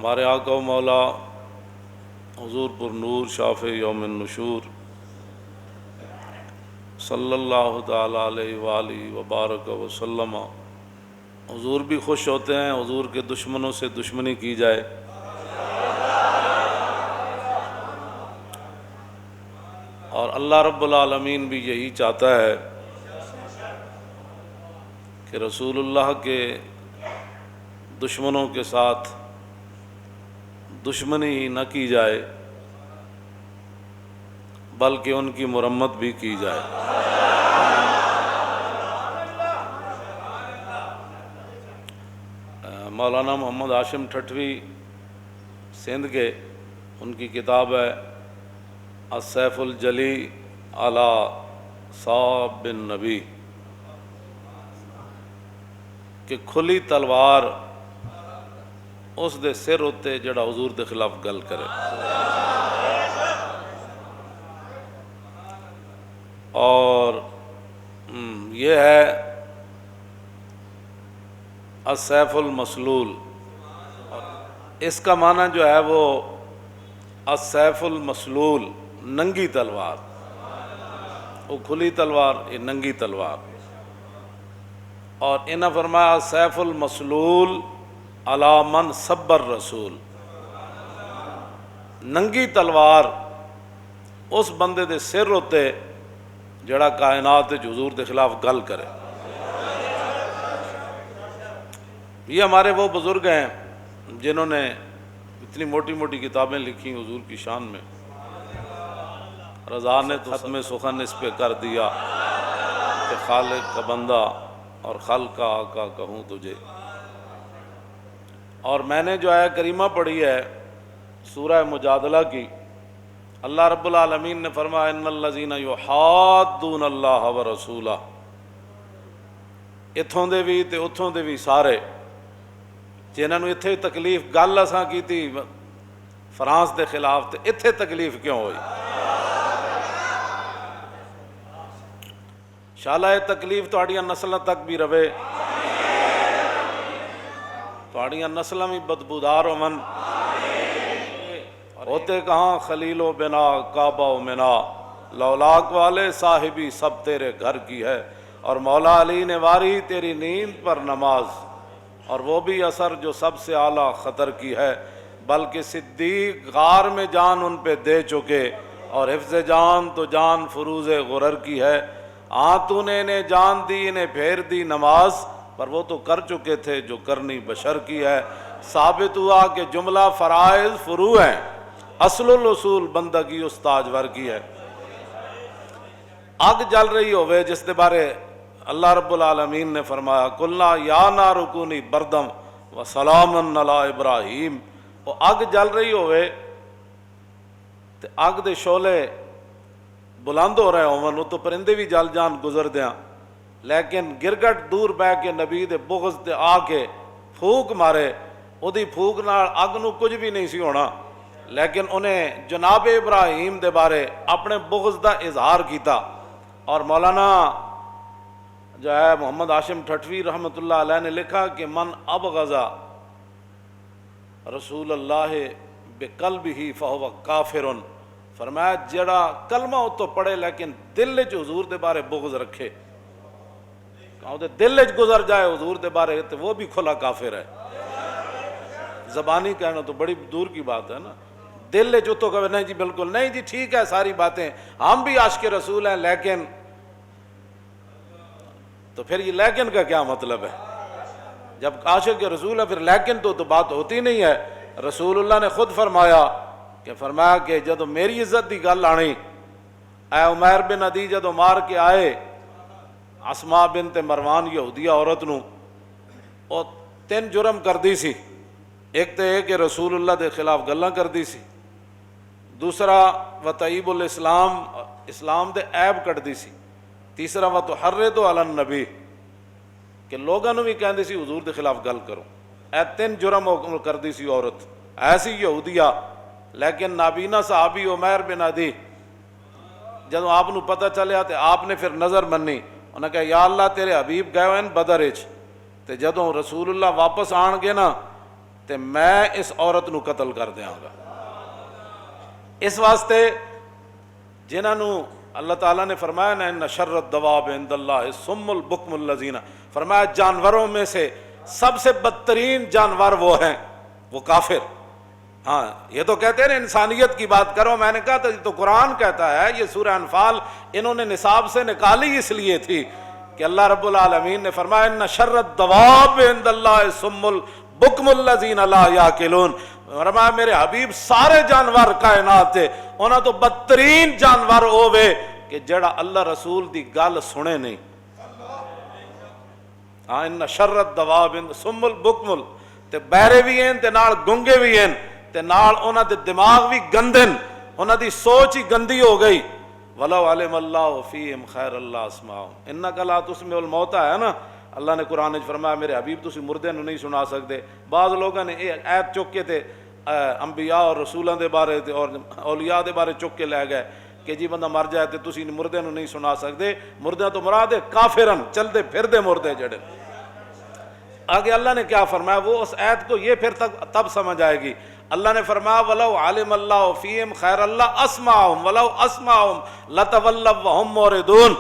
ہمارے آقا و مولا حضور پر نور شافع یوم النشور صلی اللہ تعالیٰ علیہ وآلہ وبارک وسلم، حضور بھی خوش ہوتے ہیں حضور کے دشمنوں سے دشمنی کی جائے، اور اللہ رب العالمین بھی یہی چاہتا ہے کہ رسول اللہ کے دشمنوں کے ساتھ دشمنی ہی نہ کی جائے بلکہ ان کی مرمت بھی کی جائے۔ مولانا محمد ہاشم ٹھٹوی سندھ کے، ان کی کتاب ہے السیف الجلی علی صاب بن نبی، کہ کھلی تلوار اس دے سر ہوتے جڑا حضور دے خلاف گل کرے، اور یہ ہے السیف المسلول۔ اس کا معنی جو ہے وہ السیف المسلول، ننگی تلوار، وہ کھلی تلوار، یہ ننگی تلوار۔ اور انہاں فرمایا السیف المسلول علی من سب الرسول، ننگی تلوار اس بندے دے سر ہوتے جڑا کائنات حضور دے خلاف گل کرے۔ یہ ہمارے وہ بزرگ ہیں جنہوں نے اتنی موٹی موٹی کتابیں لکھی حضور کی شان میں۔ رضا نے تو ختم سخن اس پہ کر دیا کہ خالق کا بندہ اور خلق کا آقا کہوں تجھے۔ اور میں نے جو ہے کریمہ پڑھی ہے سورہ مجادلہ کی، اللہ رب العالمین نے فرمایا ان الذین یحادون اللہ ورسولہ، اتھوں دے بھی تے اتھوں دے بھی سارے جنہاں نوں اتھے تکلیف گل اساں کیتی فرانس دے خلاف، تے اتھے تکلیف کیوں ہوئی؟ انشاءاللہ یہ تکلیف تہاڈیاں نسلاں تک بھی رہے، تہاڈیاں نسلاں بھی بدبودار ہون۔ ہوتے کہاں خلیل و بنا کعبہ و منا، لولاک والے صاحبی سب تیرے گھر کی ہے، اور مولا علی نے واری تیری نیند پر نماز، اور وہ بھی اثر جو سب سے اعلیٰ خطر کی ہے، بلکہ صدیق غار میں جان ان پہ دے چکے، اور حفظ جان تو جان فروز غرر کی ہے۔ تو نے انہیں جان دی انہیں پھیر دی نماز، پر وہ تو کر چکے تھے جو کرنی بشر کی ہے۔ ثابت ہوا کہ جملہ فرائض فروع ہیں، اصل الاصول بندگی استاجور کی ہے۔ آگ جل رہی ہوئے جس دے بارے اللہ رب العالمین نے فرمایا قلنا یا نار کونی بردم و سلام علی ابراہیم، وہ آگ جل رہی ہوئے تے آگ دے شعلے بلند ہو رہے ہوں تو پرندے بھی جل جان گزر دیاں، لیکن گرگٹ دور بہ کے نبی دے بغض تے آ کے پھوک مارے، او دی پھوک نال اگ نو کچھ بھی نہیں سی ہونا، لیکن انہیں جناب ابراہیم دے بارے اپنے بغض دا اظہار کیتا۔ اور مولانا جو ہے محمد ہاشم ٹھٹوی رحمۃ اللہ علیہ نے لکھا کہ من ابغض رسول اللہ بقلبہ فہو کافر، فرمایا جڑا کلمہ تو پڑھے لیکن دل وچ حضور دے بارے بغض رکھے، کہاں دے دل وچ گزر جائے حضور دے بارے تو وہ بھی کھلا کافر ہے۔ زبانی کہنا تو بڑی دور کی بات ہے نا، دل وچ تو کہ نہیں جی بالکل نہیں جی ٹھیک ہے ساری باتیں، ہم بھی عاشق رسول ہیں، لیکن تو پھر یہ لیکن کا کیا مطلب ہے؟ جب عاشق رسول ہے پھر لیکن تو بات ہوتی نہیں ہے۔ رسول اللہ نے خود فرمایا کہ جدو میری عزت دی گل آنی، اے عمیر بن عدی جدو مار کے آئے اسماء بنت مروان یہودیہ عورت نو، وہ 3 جرم کر دی سی، ایک تو یہ کہ رسول اللہ دے خلاف گلاں کر دی سی، دوسرا وطیب الاسلام، اسلام دے عیب کٹ دی سی، تیسرا وتحرض علی النبی، کہ لوگاں نو بھی کہندی سی حضور دے خلاف گل کرو۔ اے 3 جرم کر دی سی عورت، ایسی یہودیہ، لیکن نابینا صحابی عمیر بن عدی جدو آپ نو پتہ چلیا تو آپ نے پھر نظر منی، انہوں نے کہا یا اللہ تیرے حبیب گئے ہوئے بدر وچ، تے جدوں رسول اللہ واپس آن گے نا تے میں اس عورت نو قتل کر دیاں گا۔ اس واسطے جنہاں نو اللہ تعالیٰ نے فرمایا نا ان شر الدواب عند اللہ الصم البکم الذین، فرمایا جانوروں میں سے سب سے بدترین جانور وہ ہیں وہ کافر۔ ہاں یہ تو کہتے ہیں انسانیت کی بات کرو، میں نے کہا تھا یہ تو قرآن کہتا ہے، یہ سورہ انفال انہوں نے نصاب سے نکالی اس لیے تھی کہ اللہ رب العالمین نے فرمایا ان شر الدواب عند اللہ الصم البکم الذین لا یعقلون، فرمایا میرے حبیب سارے جانور کائنات تھے انہاں تو بدترین جانور ہووے کہ جڑا اللہ رسول دی گل سنے نہیں۔ ہاں ان شر الدواب الصم البکم، تے بہرے بھی ہیں تے نال گنگے بھی ہیں تے نال انہاں دے دماغ بھی گندن، انہاں دی سوچ ہی گندی ہو گئی۔ وَلَوْ عَلِمَ اللَّهُ فِيهِمْ خَيْرَ اللَّهِ أَسْمَعَهُمْ إِنَّكَ لَا تُسْمِعُ الْمَوْتَىٰ ہے نا، اللہ نے قرآن میں فرمایا میرے حبیب تسی مردے نو نہیں سنا سکتے۔ بعض لوگوں نے یہ ایت چک کے تے انبیاء اور رسولاں دے بارے تے اور اولیاء دے بارے چک کے لے گئے کہ جی بندہ مر جائے تے تسی مردے نو نہیں سنا سکتے۔ مردے تو مراد ہے کافرن، چلتے پھردے مردے جڑے۔ آگے اللہ نے کیا فرمایا، وہ اس آیت کو یہ پھر تب سمجھ آئے گی۔ اللہ نے فرمایا وَلَوْ عَلِمَ اللَّهُ فِيهِمْ خَيْرَ اللَّهِ أَسْمَعَهُمْ وَلَوْ أَسْمَعَهُمْ لَتَوَلَّوْا وَهُمْ مُعْرِضُونَ۔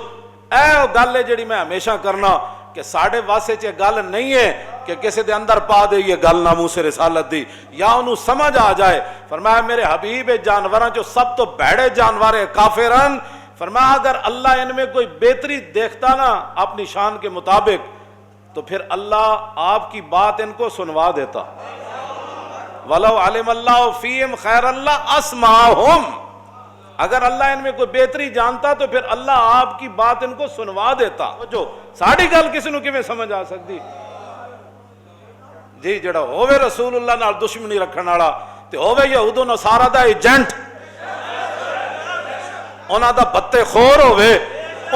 اے گل ہے جڑی میں ہمیشہ کرنا کہ ساڑھے واسے چے گل نہیں ہے کہ کسی دے اندر پا دے یہ گل ناموس رسالت دی یا انہوں سمجھ آ جائے۔ فرمایا میرے حبیب جانوراں جو سب تو بھڑے جانور ہے کافرن، فرمایا اگر اللہ ان میں کوئی بہتری دیکھتا نا اپنی شان کے مطابق تو پھر اللہ آپ کی بات ان کو سنوا دیتا۔ وَلَوْ عَلِمَ اللَّهُ فِيهِمْ خَيْرَ اللَّهِ أَسْمَعَهُمْ، اگر اللہ ان میں کوئی بہتری جانتا تو پھر اللہ آپ کی بات ان کو سنوا دیتا۔ جو ساڑھی گل کسی نو کیویں سمجھ آ سکتی جی، جڑا ہووے رسول اللہ نال دشمنی رکھن والا تے ہووے یہود و نصارا دا ایجنٹ، انہاں دا بتے خور ہووے،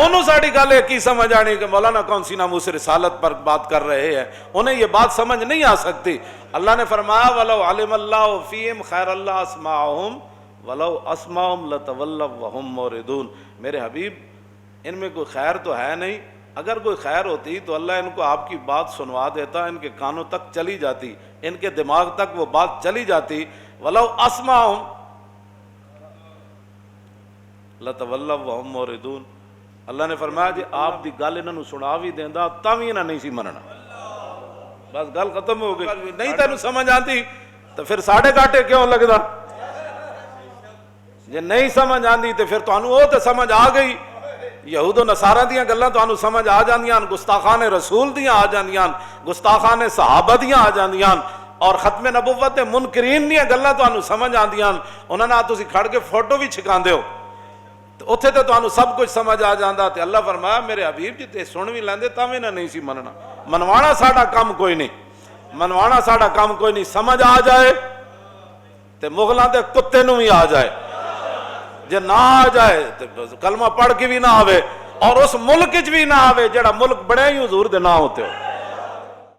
انہوں ساڑھی گل ہے کی سمجھ آنی کہ مولانا کون سی ناموس رسالت پر بات کر رہے ہیں، انہیں یہ بات سمجھ نہیں آ سکتی۔ اللہ نے فرمایا وَلَوْ عَلِمَ اللَّهُ فِيهِمْ خَيْرَ اللَّهِ أَسْمَعَهُمْ وَلَوْ أَسْمَعَهُمْ لَتَوَلَّوْا وَهُمْ مُعْرِضُونَ۔ میرے حبیب ان میں کوئی خیر تو ہے نہیں، اگر کوئی خیر ہوتی تو اللہ ان کو آپ کی بات سنوا دیتا، ان کے کانوں تک چلی جاتی، ان کے دماغ تک وہ بات چلی جاتی۔ وَلَوْ أَسْمَعَهُمْ لَتَوَلَّوْا وَهُمْ مُعْرِضُونَ۔ اللہ نے فرمایا جی آپ دی گل انہوں سنا بھی دیندا تاں وی انہاں نہیں سی مننا، بس گل ختم ہو گئی۔ نہیں تینوں سمجھ آتی تو پھر ساڑھے گاٹے کیوں لگدا؟ جے نہیں سمجھ آندی تو پھر تانوں وہ تے سمجھ آ گئی، یہود و نصارہ دیاں گلاں تانوں سمجھ آ جاندیاں، گستاخان رسول دیاں آ جاندیاں، گستاخان صحابہ دیاں آ جاندیاں، اور ختم نبوت دے منکرین دیاں گلاں تانوں سمجھ آندیاں، انہاں نال تسی کھڑ کے فوٹو بھی چھکاندے ہو تو اتھے تو تانوں سب کچھ سمجھ آ جاندا۔ تے اللہ فرمایا میرے حبیب جی تے سن بھی لیندے تاں وی نہیں سی مننا۔ منوانا ساڈا کام کوئی نہیں، منوانا ساڈا کام کوئی نہیں، سمجھ آ جائے تے مغلاں دے کتے نوں بھی آ جائے، جے نہ آ جائے تے کلمہ پڑھ کے بھی نہ آوے اور اس ملک وچ بھی نہ آوے جڑا ملک بڑے ہی حضور دے نہ ہوتے ہو۔